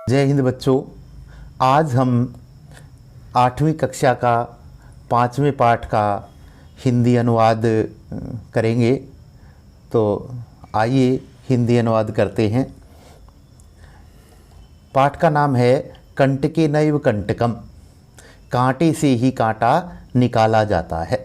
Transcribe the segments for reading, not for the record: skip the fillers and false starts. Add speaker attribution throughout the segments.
Speaker 1: जय हिंद बच्चों। आज हम 8वीं कक्षा का 5वें पाठ का हिंदी अनुवाद करेंगे। तो आइए हिंदी अनुवाद करते हैं। पाठ का नाम है कंटके नैव कंटकम, कांटे से ही कांटा निकाला जाता है।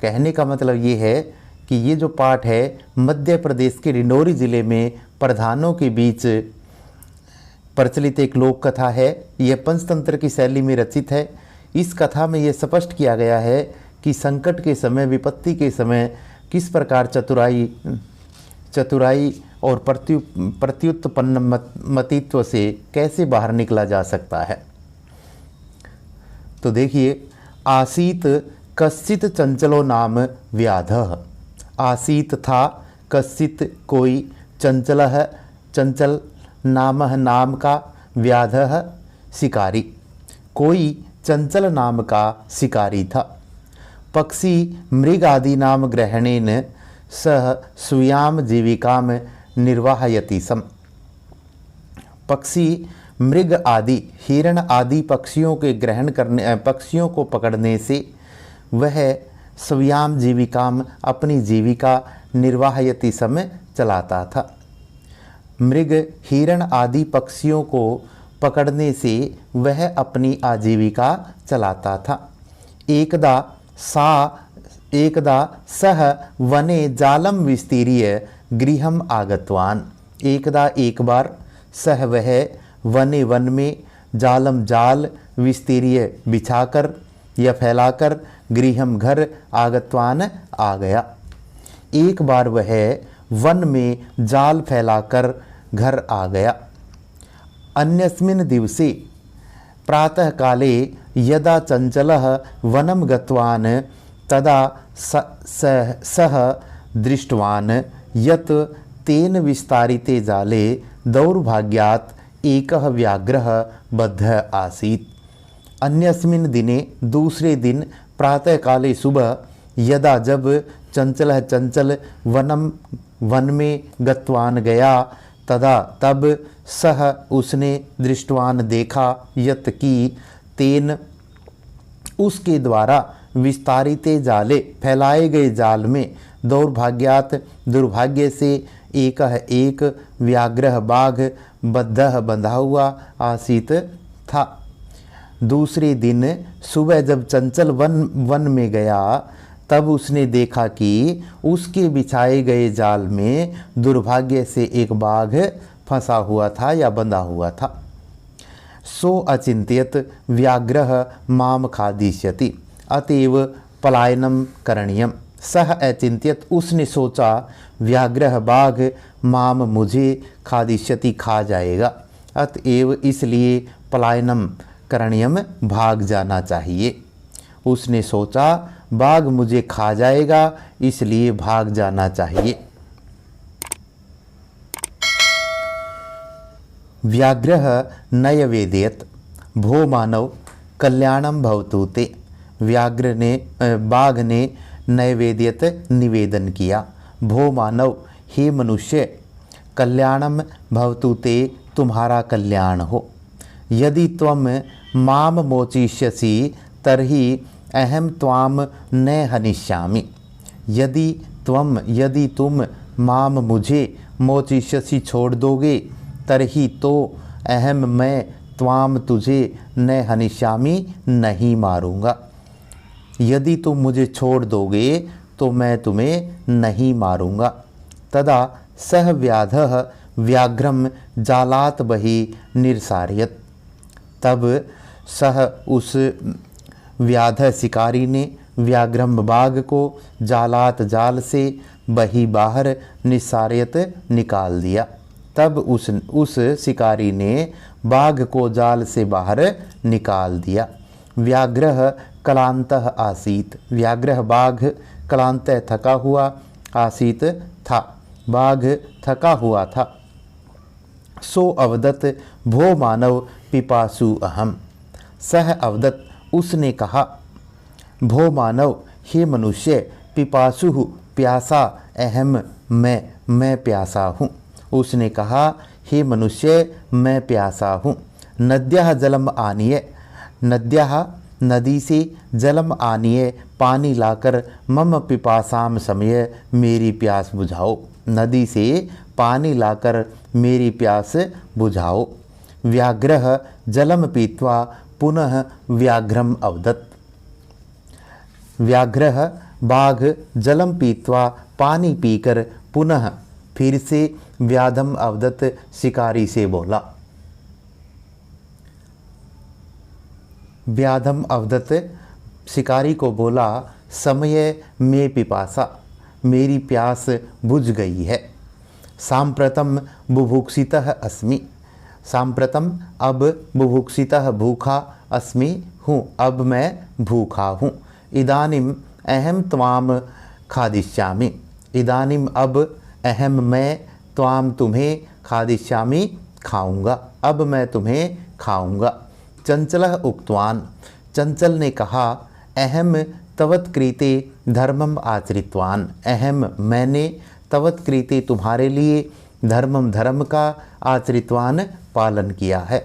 Speaker 1: कहने का मतलब ये है कि ये जो पाठ है मध्य प्रदेश के डिंडोरी ज़िले में प्रधानों के बीच प्रचलित एक लोक कथा है। यह पंचतंत्र की शैली में रचित है। इस कथा में यह स्पष्ट किया गया है कि संकट के समय, विपत्ति के समय किस प्रकार चतुराई और प्रत्युत्पन्नमतित्व से कैसे बाहर निकला जा सकता है। तो देखिए, आसीत कश्चित चंचलो नाम व्याधः। आसीत था कश्चित कोई, चंचलः चंचल, नामः नाम का, व्याधः शिकारी कोई चंचल नाम का शिकारी था। पक्षी मृग आदि नाम ग्रहणेन सह स्वीयाम जीविकाम निर्वाहयति सम। पक्षी मृग आदि, हिरण आदि पक्षियों के ग्रहण करने, पक्षियों को पकड़ने से वह स्वीयाम जीविकाम, अपनी जीविका, निर्वाहयति समय चलाता था। मृग हिरण आदि पक्षियों को पकड़ने से वह अपनी आजीविका चलाता था। एकदा सह वने जालम विस्तीर्य गृहम आगतवान। एकदा एक बार, सह वह, वने वन में, जालम जाल, विस्तीर्य बिछाकर या फैलाकर, गृहम घर, आगतवान आ गया। एक बार वह वन में जाल फैलाकर घर आ गया। अन्यस्मिन् दिवसे प्रातः काले यदा चंचलः वनं गतवान् तदा सः दृष्टवान् यत् तेन विस्तारिते जाले दौर्भाग्यात् एकः व्याघ्रः बद्धः आसीत्। अन्यस्मिन् दिने, दूसरे दिन, प्रातः काले सुबह, यदा जब, चंचलः चंचल, वन में, गतवान गया, तदा तब, सह उसने, दृष्टवान देखा, यत की, तेन उसके द्वारा, विस्तारिते जाले फैलाए गए जाल में, दौर्भाग्यात दुर्भाग्य से, एक व्याघ्र बाघ, बद्धः बंधा हुआ, आसीत था। दूसरे दिन सुबह जब चंचल वन में गया, तब उसने देखा कि उसके बिछाए गए जाल में दुर्भाग्य से एक बाघ फंसा हुआ था या बंधा हुआ था। सो अचिंत्यत व्याघ्रः माम खादिष्यति, अतएव पलायनम करणीयम। सह अचिंत्यत, उसने सोचा, व्याघ्रः बाघ, माम मुझे, खादिष्यति खा जाएगा, अतएव इसलिए पलायनम करणीयम भाग जाना चाहिए। उसने सोचा बाघ मुझे खा जाएगा, इसलिए भाग जाना चाहिए। व्याघ्रः नय वेदेत भो मानव कल्याणम भवतु ते। बाघ ने नैवेद्यत निवेदन किया। भो मानव, हे मनुष्य, कल्याणम भवतु ते, तुम्हारा कल्याण हो। यदि त्वम माम मोचिष्यसि तर्हि अहम त्वाम न हनिष्यामि। यदि तुम माम मुझे, मोचिष्यसि छोड़ दोगे, तरही तो, अहम मैं, त्वाम तुझे, न हनिष्यामि नहीं मारूंगा। यदि तुम मुझे छोड़ दोगे तो मैं तुम्हें नहीं मारूंगा। तदा सह व्याधः व्याघ्रम जालात बहि निर्सार्यत। तब सह उस व्याध शिकारी ने व्याघ्रम बाघ को जालात जाल से बही बाहर निसार्यत निकाल दिया। तब उस शिकारी ने बाघ को जाल से बाहर निकाल दिया। व्याघ्रः क्लांतः आसीत। व्याघ्र बाघ क्लांतः थका हुआ, आसीत था, बाघ थका हुआ था। सो अवदत भो मानव पिपासु अहम। सह अवदत, उसने कहा, भो मानव, हे मनुष्य, पिपासु प्यासा, अहम मैं प्यासा हूँ। उसने कहा, हे मनुष्य मैं प्यासा हूँ। नद्यः जलम आनीय, नद्यः नदी से जलम आनीय पानी लाकर मम पिपासाम समय मेरी प्यास बुझाओ। नदी से पानी लाकर मेरी प्यास बुझाओ। व्याघ्रः जलम पीत्वा पुनः व्याघ्रम अवदत्। व्याघ्रः बाघ जलम पीत्वा पानी पीकर पुनः फिर से व्याधम अवदत् शिकारी से बोला। व्याधम अवदत् शिकारी को बोला, समय में पिपासा, मेरी प्यास बुझ गई है। सांप्रतम बुभुक्षितः अस्मि, सांप्रतम अब बुभुक्षितः भूखा अस्मि हूँ, अब मैं भूखा हूँ। इदानीम अहम त्वाम खादिष्यामि, इदानीम अब अहम मैं त्वाम तुम्हें खादिष्यामि खाऊंगा, अब मैं तुम्हें खाऊंगा। चंचलः उक्तवान, चंचल ने कहा, अहम तवत् कृते धर्मम आचरितवान, अहम मैंने तवत् कृते तुम्हारे लिए धर्मम धर्म का आचरितवान पालन किया है।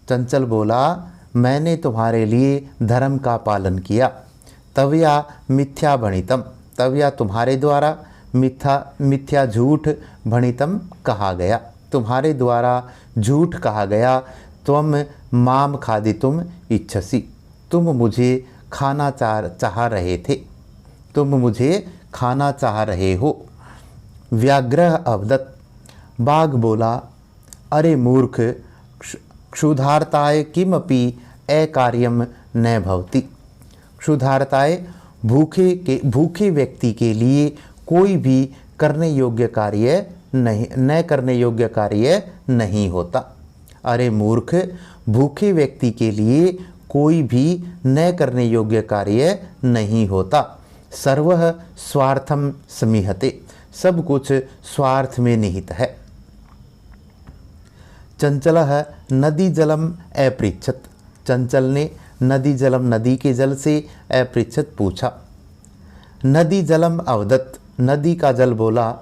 Speaker 1: चंचल बोला, मैंने तुम्हारे लिए धर्म का पालन किया। तवया मिथ्या भणितम, तवया तुम्हारे द्वारा मिथ्या झूठ भणितम कहा गया, तुम्हारे द्वारा झूठ कहा गया। त्वम माम खादितुम इच्छसि, तुम मुझे खाना चाह रहे थे, तुम मुझे खाना चाह रहे हो। व्याघ्रः अवदत्, बाघ बोला, अरे मूर्ख, क्षुधार्ताय किमपि अकार्यम न भवति। क्षुधार्ताय भूखे व्यक्ति के लिए कोई भी करने योग्य कार्य न करने योग्य कार्य नहीं होता। अरे मूर्ख, भूखे व्यक्ति के लिए कोई भी न करने योग्य कार्य नहीं होता। सर्वः स्वार्थम समीहते, सब कुछ स्वार्थ में निहित है। चंचलः नदी जलम अपृच्छत, चंचल ने नदी जलम नदी के जल से अपृच्छत पूछा। नदी जलम अवदत्, नदी का जल बोला,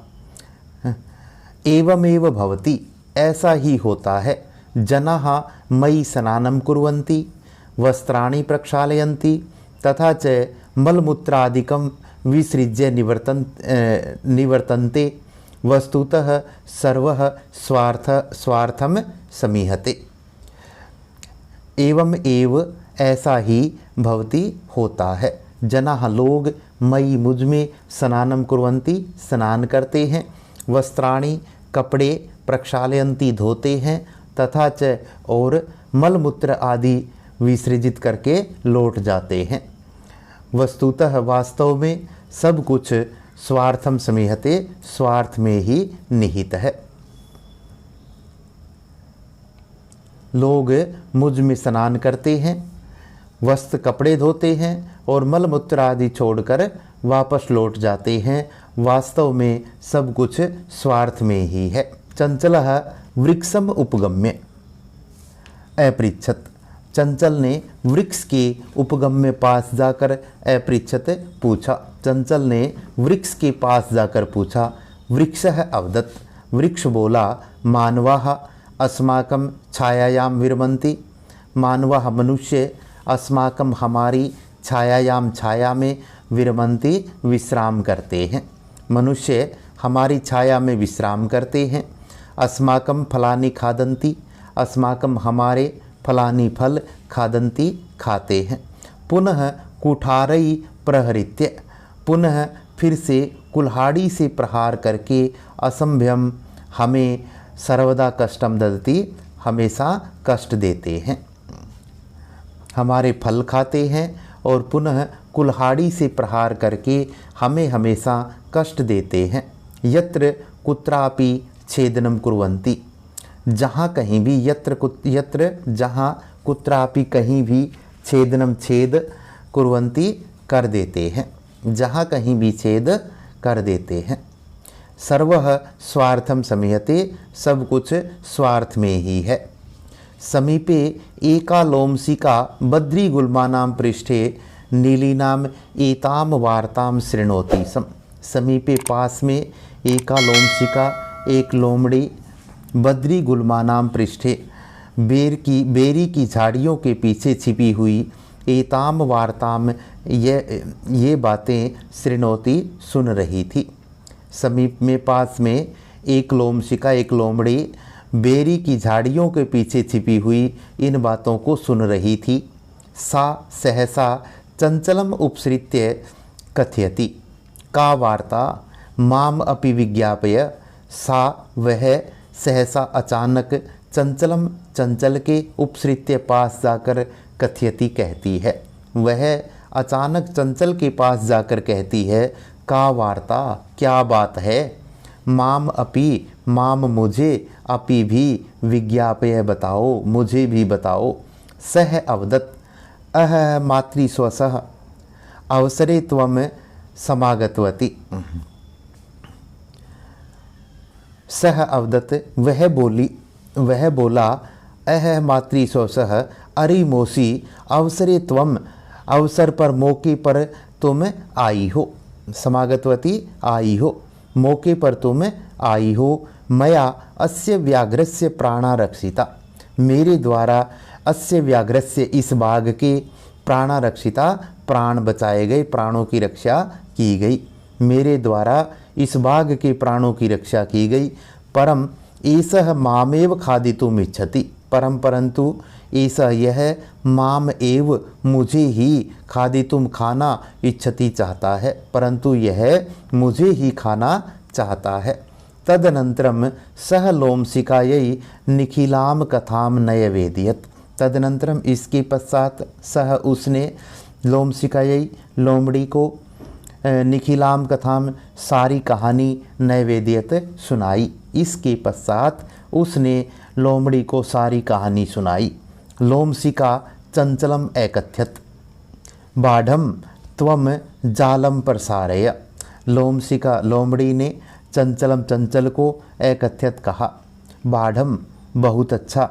Speaker 1: एवमेव भवति, ऐसा ही होता है। जनाः मयि स्नानं कुर्वन्ति, वस्त्राणि प्रक्षालयन्ति, तथा च मलमूत्रादिकं विसृज्य निवर्तन्ते। वस्तुतः सर्वः स्वार्थम समीहते। एवं एव, ऐसा ही भवति होता है। जनाः लोग मयि मुझ में स्नानं कुर्वन्ति, स्नान करते हैं, वस्त्राणि कपड़े प्रक्षालयन्ति धोते हैं, तथा च और मलमूत्र आदि विसर्जित करके लौट जाते हैं। वस्तुतः वास्तव में सब कुछ स्वार्थम समीहते, स्वार्थ में ही निहित है। लोग मुझ में स्नान करते हैं, वस्त्र कपड़े धोते हैं और मलमूत्र आदि छोड़कर वापस लौट जाते हैं। वास्तव में सब कुछ स्वार्थ में ही है। चंचलः वृक्षम उपगम्य अपृच्छत, चंचल ने वृक्ष के उपगम्य पास जाकर अपृच्छत पूछा। चंचल ने वृक्ष के पास जाकर पूछा। वृक्षः अवदत्, वृक्ष बोला, मानवाः अस्माकं छायायां विरमन्ति, मानवाः मनुष्य अस्माकं हमारी छायायां छाया में विरमन्ति विश्राम करते हैं, मनुष्य हमारी छाया में विश्राम करते हैं। अस्माकं फलानि खादन्ति, अस्माकं हमारे फलानि फल खादन्ति खाते हैं। पुनः कुठारई प्रहरित्य, पुनः फिर से कुल्हाड़ी से प्रहार करके असंभ्यम हमें सर्वदा कष्टम ददति, हमेशा कष्ट देते हैं। हमारे फल खाते हैं और पुनः कुल्हाड़ी से प्रहार करके हमें हमेशा कष्ट देते हैं। यत्र कुत्रापि छेदनम कुर्वन्ति, जहाँ कहीं भी यत्र जहाँ कुत्रापि कहीं भी छेदनम छेद कुर्वन्ति कर देते हैं, जहाँ कहीं भी छेद कर देते हैं। सर्वः स्वार्थम समीहते, सब कुछ स्वार्थ में ही है। समीपे एका लोमसिका बद्रीगुल्मानां पृष्ठे नीलीनाम एताम वार्ताम शृणोति सम। समीपे पास में एका लोमसिका, एक लोमड़ी बद्री गुल्मानाम पृष्ठे, बेरी की झाड़ियों के पीछे छिपी हुई एताम वार्ताम, ये बातें श्रृणोती सुन रही थी। समीप में पास में एक लोमशिका, एक लोमड़ी बेरी की झाड़ियों के पीछे छिपी हुई इन बातों को सुन रही थी। सा सहसा चंचलम उपसृत्य कथयति, का वार्ता माम अपि विज्ञापय। सा वह सहसा अचानक चंचलम चंचल के उपसृत्य पास जाकर कथयति कहती है। वह अचानक चंचल के पास जाकर कहती है, का वार्ता क्या बात है। माम अपि माम मुझे, अपि भी विज्ञापय बताओ मुझे भी बताओ। सह अवदत् अह मातृस्वसः अवसरे त्वम समागतवती। सह अवदत् वह बोला अह मातृस्वसः अरि मोसी अवसरे त्वम, अवसर पर मौके पर तुम आई हो। समागतवती आई हो, मौके पर तुम आई हो। मया अस्य व्याघ्रस्य प्राणा रक्षिता, मेरे द्वारा अस्य व्याघ्रस्य इस बाघ के प्राणा रक्षिता, प्राण बचाए गए, प्राणों की रक्षा की गई। मेरे द्वारा इस बाघ के प्राणों की रक्षा की गई। परम एसह मामेव खादितुम इच्छति, परम परंतु ऐसा यह माम एव मुझे ही खादितुम खाना इच्छति चाहता है, परंतु यह मुझे ही खाना चाहता है। तदनंतरम सह लोमशिकायै निखिलाम कथाम नयवेदियत, तदनंतरम इसके पश्चात सह उसने लोमशिकायै लोमड़ी को निखिलाम कथाम सारी कहानी नैवेद्यत सुनाई। इसके पश्चात उसने लोमड़ी को सारी कहानी सुनाई। लोमशिका चंचलम एकथ्यत बाढ़म त्वम जालम प्रसारय, लोमशिका लोमड़ी ने चंचलम चंचल को एकथ्यत कहा। बाढ़म बहुत अच्छा,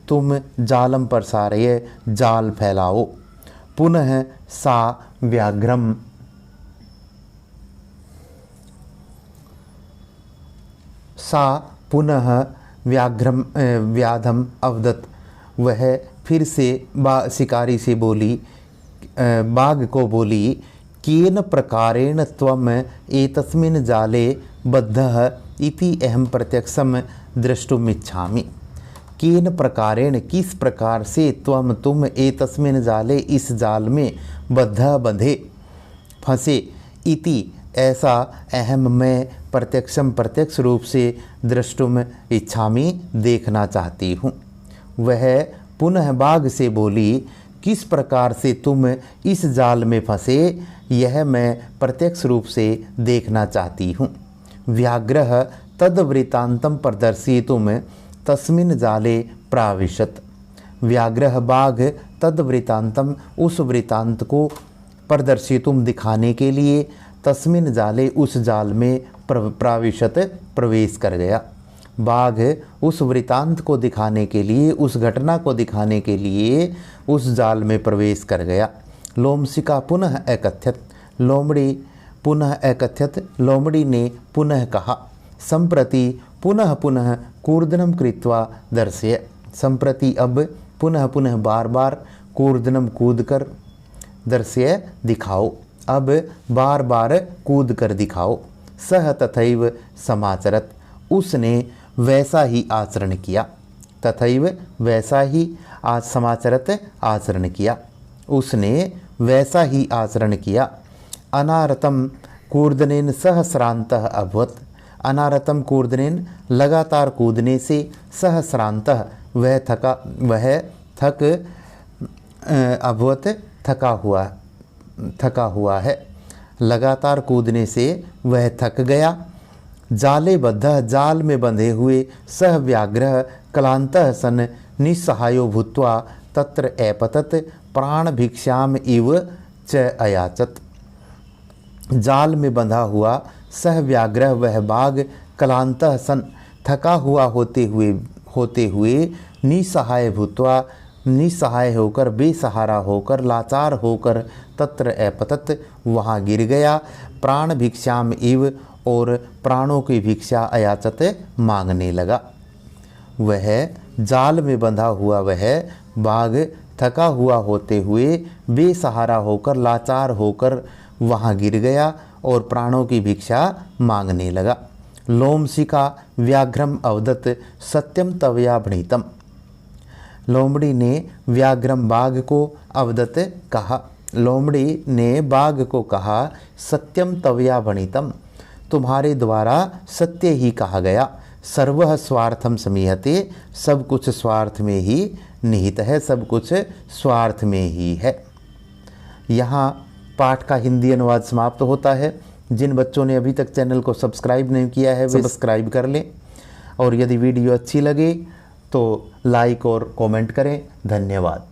Speaker 1: तुम जालम प्रसारय जाल फैलाओ। पुनः सा व्याघ्रम सा पुनः व्याधम अवदत, वह फिर से शिकारी से बोली, बाघ को बोली, केन प्रकारेण त्वम एतस्मिन् जाले बद्धः इति अहम प्रत्यक्षम द्रष्टुमिच्छामि। केन प्रकारेण किस प्रकार से तुम एतस्मिन् जाले इस जाल में बद्धः बंधे फंसे, इति ऐसा अहम मैं प्रत्यक्ष रूप से द्रष्टुम इच्छामि देखना चाहती हूँ। वह पुनः बाघ से बोली, किस प्रकार से तुम इस जाल में फंसे यह मैं प्रत्यक्ष रूप से देखना चाहती हूँ। व्याघ्रः तद्वृतांतम प्रदर्शयितुम तस्मिन् जाले प्राविशत, व्याघ्रः बाघ तद्वृतांतम उस वृतांत को प्रदर्शितुम दिखाने के लिए तस्मिन् जाले उस जाल में प्राविशत प्रवेश कर गया। बाघ उस वृतांत को दिखाने के लिए, उस घटना को दिखाने के लिए उस जाल में प्रवेश कर गया। लोमशिका पुनः एकथ्यत, लोमड़ी पुनः एकथ्यत, लोमड़ी ने पुनः कहा। संप्रति पुनः पुनः कूर्दनम कृत्वा दर्शय, संप्रति अब पुनः पुनः बार बार कूर्दनम कूद कर दर्शय दिखाओ, अब बार बार कूद कर दिखाओ। सह तथैव समाचरत, उसने वैसा ही आचरण किया। तथैव वैसा ही आज समाचरत आचरण किया, उसने वैसा ही आचरण किया। अनारतम कूर्दनेन सह श्रांतः अभवत, अनारतम कूर्दनेन लगातार कूदने से सह श्रांतः वह थक अभवत थका हुआ है, लगातार कूदने से वह थक गया। जाले बद्ध, जाल में बंधे हुए सह व्याघ्र क्लांतः सन निस्सहायो भूत्वा तत्र ऐपतत प्राण भिक्षाम इव च अयाचत। जाल में बंधा हुआ सह व्याघ्र वह बाघ क्लांतः सन थका हुआ होते हुए निसहाय भूत्वा निसहाय होकर, बेसहारा होकर, लाचार होकर तत्र ऐपतत वहाँ गिर गया। प्राण भिक्षाम इव और प्राणों की भिक्षा अयाचत मांगने लगा। वह जाल में बंधा हुआ वह बाघ थका हुआ होते हुए बेसहारा होकर लाचार होकर वहाँ गिर गया और प्राणों की भिक्षा मांगने लगा। लोमशिका व्याघ्रम अवदत सत्यम तवया भणितम। लोमड़ी ने व्याघ्रम बाघ को अवदत कहा, लोमड़ी ने बाघ को कहा, सत्यम तवया भणितम, तुम्हारे द्वारा सत्य ही कहा गया। सर्वः स्वार्थम समीहते, सब कुछ स्वार्थ में ही निहित है, सब कुछ स्वार्थ में ही है। यहाँ पाठ का हिंदी अनुवाद समाप्त होता है। जिन बच्चों ने अभी तक चैनल को सब्सक्राइब नहीं किया है वे सब्सक्राइब कर लें, और यदि वीडियो अच्छी लगे तो लाइक और कमेंट करें। धन्यवाद।